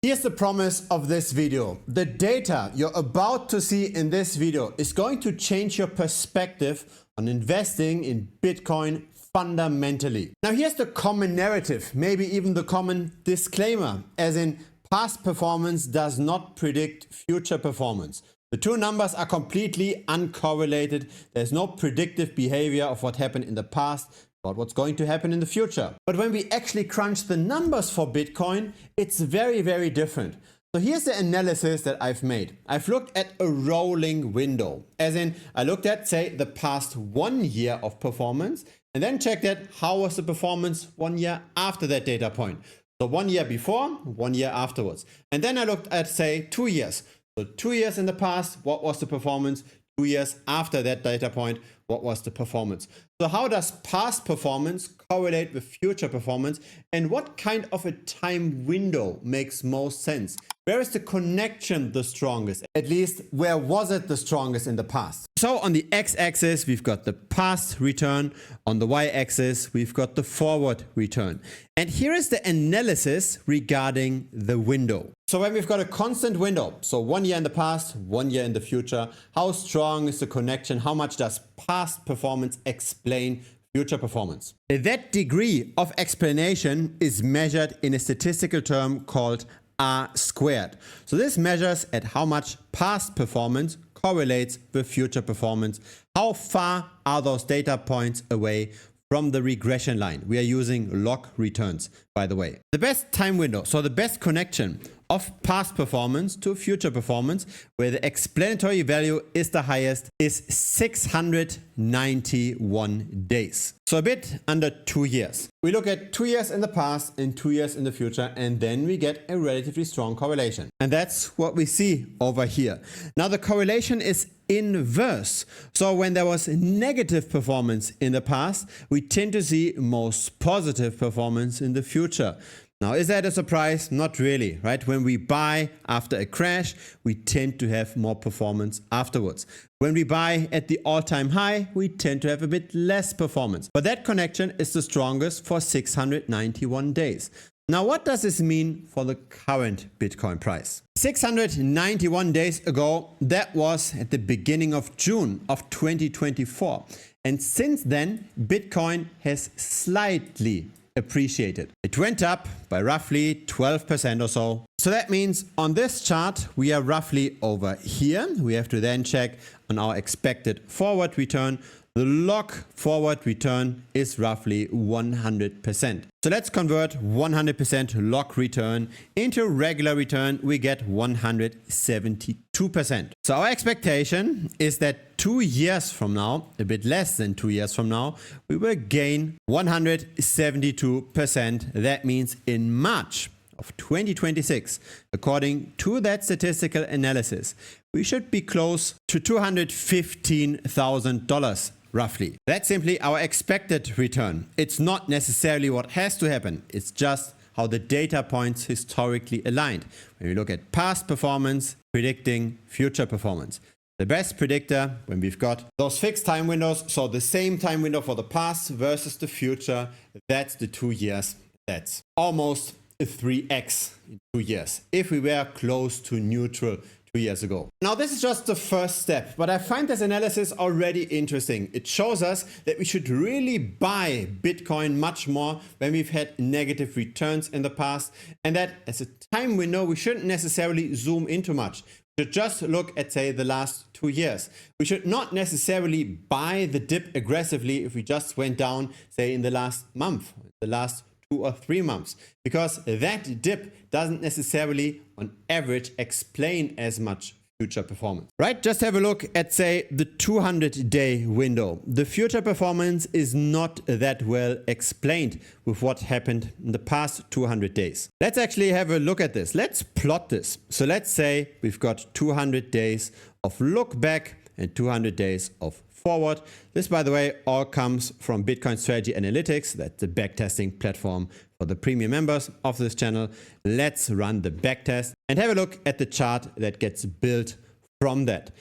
Here's the promise of this video. The data you're about to see in this video is going to change your perspective on investing in Bitcoin fundamentally. Now here's the common narrative, maybe even the common disclaimer, as in past performance does not predict future performance. The two numbers are completely uncorrelated. There's no predictive behavior of what happened in the past about what's going to happen in the future. But when we actually crunch the numbers for Bitcoin, it's very, very different. So here's the analysis that I've made. I've looked at a rolling window, as in I looked at, say, the past 1 year of performance and then checked at how was the performance 1 year after that data point. So 1 year before, 1 year afterwards. And then I looked at, say, 2 years. So 2 years in the past, what was the performance? 2 years after that data point, what was the performance? So how does past performance correlate with future performance, and what kind of a time window makes most sense? Where is the connection the strongest? At least, where was it the strongest in the past? So on the x-axis, we've got the past return. On the y-axis, we've got the forward return. And here is the analysis regarding the window. So when we've got a constant window, so 1 year in the past, 1 year in the future, how strong is the connection? How much does past performance explain future performance? That degree of explanation is measured in a statistical term called R squared. So this measures at how much past performance correlates with future performance. How far are those data points away from the regression line? We are using log returns, by the way. The best time window, so the best connection of past performance to future performance, where the explanatory value is the highest, is 691 days. So a bit under 2 years. We look at 2 years in the past and 2 years in the future, and then we get a relatively strong correlation. And that's what we see over here. Now the correlation is inverse. So when there was negative performance in the past, we tend to see most positive performance in the future. Now, is that a surprise? Not really, right? When we buy after a crash, we tend to have more performance afterwards. When we buy at the all-time high, we tend to have a bit less performance. But that connection is the strongest for 691 days. Now, what does this mean for the current Bitcoin price? 691 days ago, that was at the beginning of June of 2024. And since then, Bitcoin has slightly appreciated. It went up by roughly 12% or so. So that means on this chart, we are roughly over here. We have to then check on our expected forward return. The log forward return is roughly 100%. So let's convert 100% log return into regular return. We get 172%. So our expectation is that 2 years from now, a bit less than 2 years from now, we will gain 172%. That means in March of 2026, according to that statistical analysis, we should be close to $215,000. Roughly. That's simply our expected return. It's not necessarily what has to happen. It's just how the data points historically aligned. When we look at past performance, predicting future performance. The best predictor when we've got those fixed time windows, so the same time window for the past versus the future, that's the 2 years. That's almost a 3x in 2 years. If we were close to neutral 2 years ago. Now this is just the first step, but I find this analysis already interesting. It shows us that we should really buy Bitcoin much more when we've had negative returns in the past, and that as a time window, we shouldn't necessarily zoom into much. We should just look at, say, the last 2 years. We should not necessarily buy the dip aggressively if we just went down, say, in the last month, the last 2 or 3 months, because that dip doesn't necessarily on average explain as much future performance, right? Just have a look at, say, the 200-day window. The future performance is not that well explained with what happened in the past 200 days. Let's actually have a look at this. Let's plot this. So let's say we've got 200 days of look back and 200 days of forward. This, by the way, all comes from Bitcoin Strategy Analytics. That's the backtesting platform for the premium members of this channel. Let's run the backtest and have a look at the chart that gets built from that.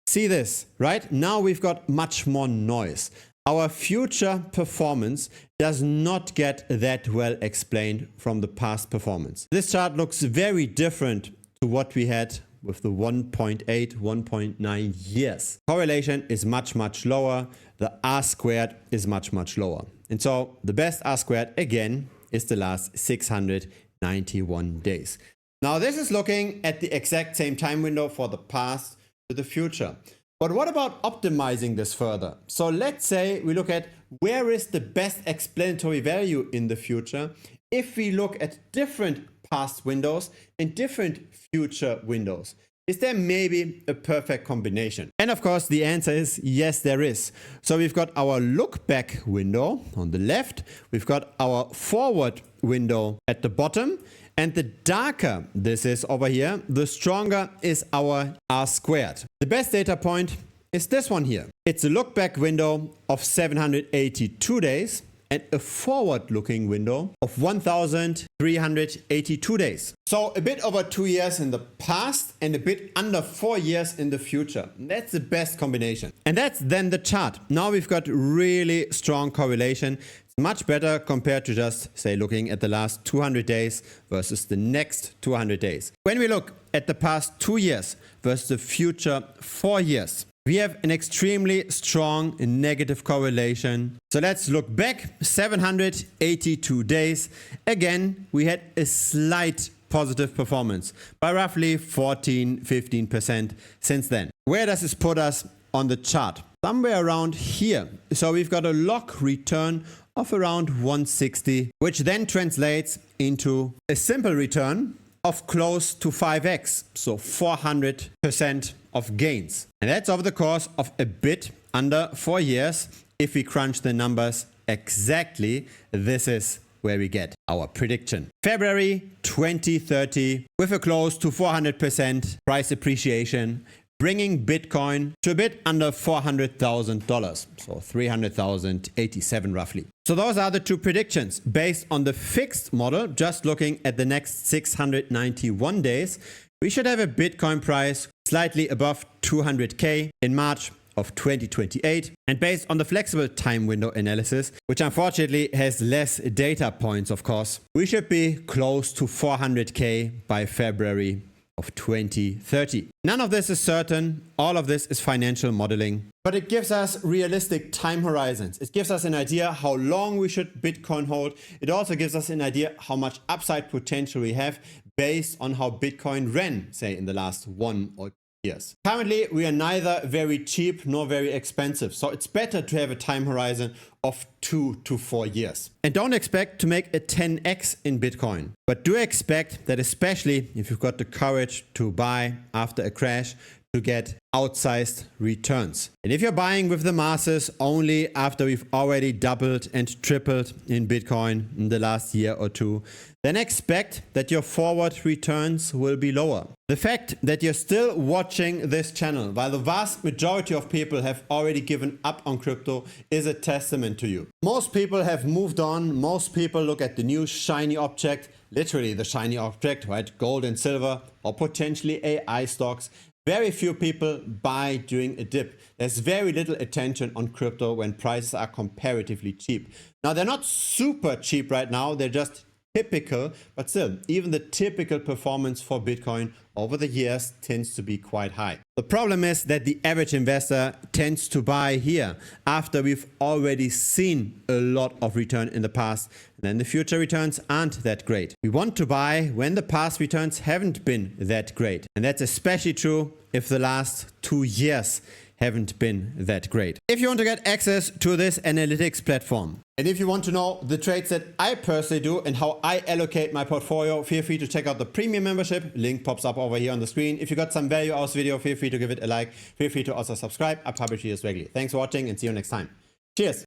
See this, right? Now we've got much more noise. our future performance does not get that well explained from the past performance. This chart looks very different to what we had with the 1.8, 1.9 years. Correlation is much, much lower. The R squared is much, much lower. And so the best R squared again is the last 691 days. Now this is looking at the exact same time window for the past to the future. But what about optimizing this further? So let's say we look at where is the best explanatory value in the future if we look at different past windows and different future windows. Is there maybe a perfect combination? And of course the answer is yes, there is. So we've got our look back window on the left, we've got our forward window at the bottom, and the darker this is over here, the stronger is our R squared. The best data point is this one here. It's a look back window of 782 days and a forward-looking window of 1,382 days. So a bit over 2 years in the past and a bit under 4 years in the future. That's the best combination. And that's then the chart. Now we've got really strong correlation. It's much better compared to just, say, looking at the last 200 days versus the next 200 days. When we look at the past 2 years versus the future 4 years, we have an extremely strong negative correlation. So let's look back 782 days. Again, we had a slight positive performance by roughly 14-15% since then. Where does this put us on the chart? Somewhere around here. So we've got a log return of around 160, which then translates into a simple return of close to 5x, so 400% of gains. And that's over the course of a bit under 4 years. If we crunch the numbers exactly, this is where we get our prediction. February 2030 with a close to 400% price appreciation, bringing Bitcoin to a bit under $400,000, so 300,087 roughly. So those are the two predictions based on the fixed model. Just looking at the next 691 days, we should have a Bitcoin price slightly above 200K in March of 2028. And based on the flexible time window analysis, which unfortunately has less data points, of course, we should be close to 400K by February of 2030. None of this is certain. All of this is financial modeling, but it gives us realistic time horizons. It gives us an idea how long we should Bitcoin hold. It also gives us an idea how much upside potential we have based on how Bitcoin ran, say, in the last 1 or 2 years. Currently, we are neither very cheap nor very expensive. So it's better to have a time horizon of 2 to 4 years. And don't expect to make a 10x in Bitcoin, but do expect that, especially if you've got the courage to buy after a crash, to get outsized returns. And if you're buying with the masses only after we've already doubled and tripled in Bitcoin in the last year or two, then expect that your forward returns will be lower. The fact that you're still watching this channel while the vast majority of people have already given up on crypto is a testament to you. Most people have moved on. Most people look at the new shiny object, literally the shiny object, right? Gold and silver, or potentially AI stocks. Very few people buy during a dip. There's very little attention on crypto when prices are comparatively cheap. Now, they're not super cheap right now. They're just typical, but still, even the typical performance for Bitcoin over the years tends to be quite high. The problem is that the average investor tends to buy here after we've already seen a lot of return in the past, and then the future returns aren't that great. We want to buy when the past returns haven't been that great, and that's especially true if the last 2 years haven't been that great. If you want to get access to this analytics platform, and if you want to know the trades that I personally do and how I allocate my portfolio, feel free to check out the premium membership. Link pops up over here on the screen. If you got some value out of this video, feel free to give it a like. Feel free to also subscribe. I publish videos regularly. Thanks for watching and see you next time. Cheers.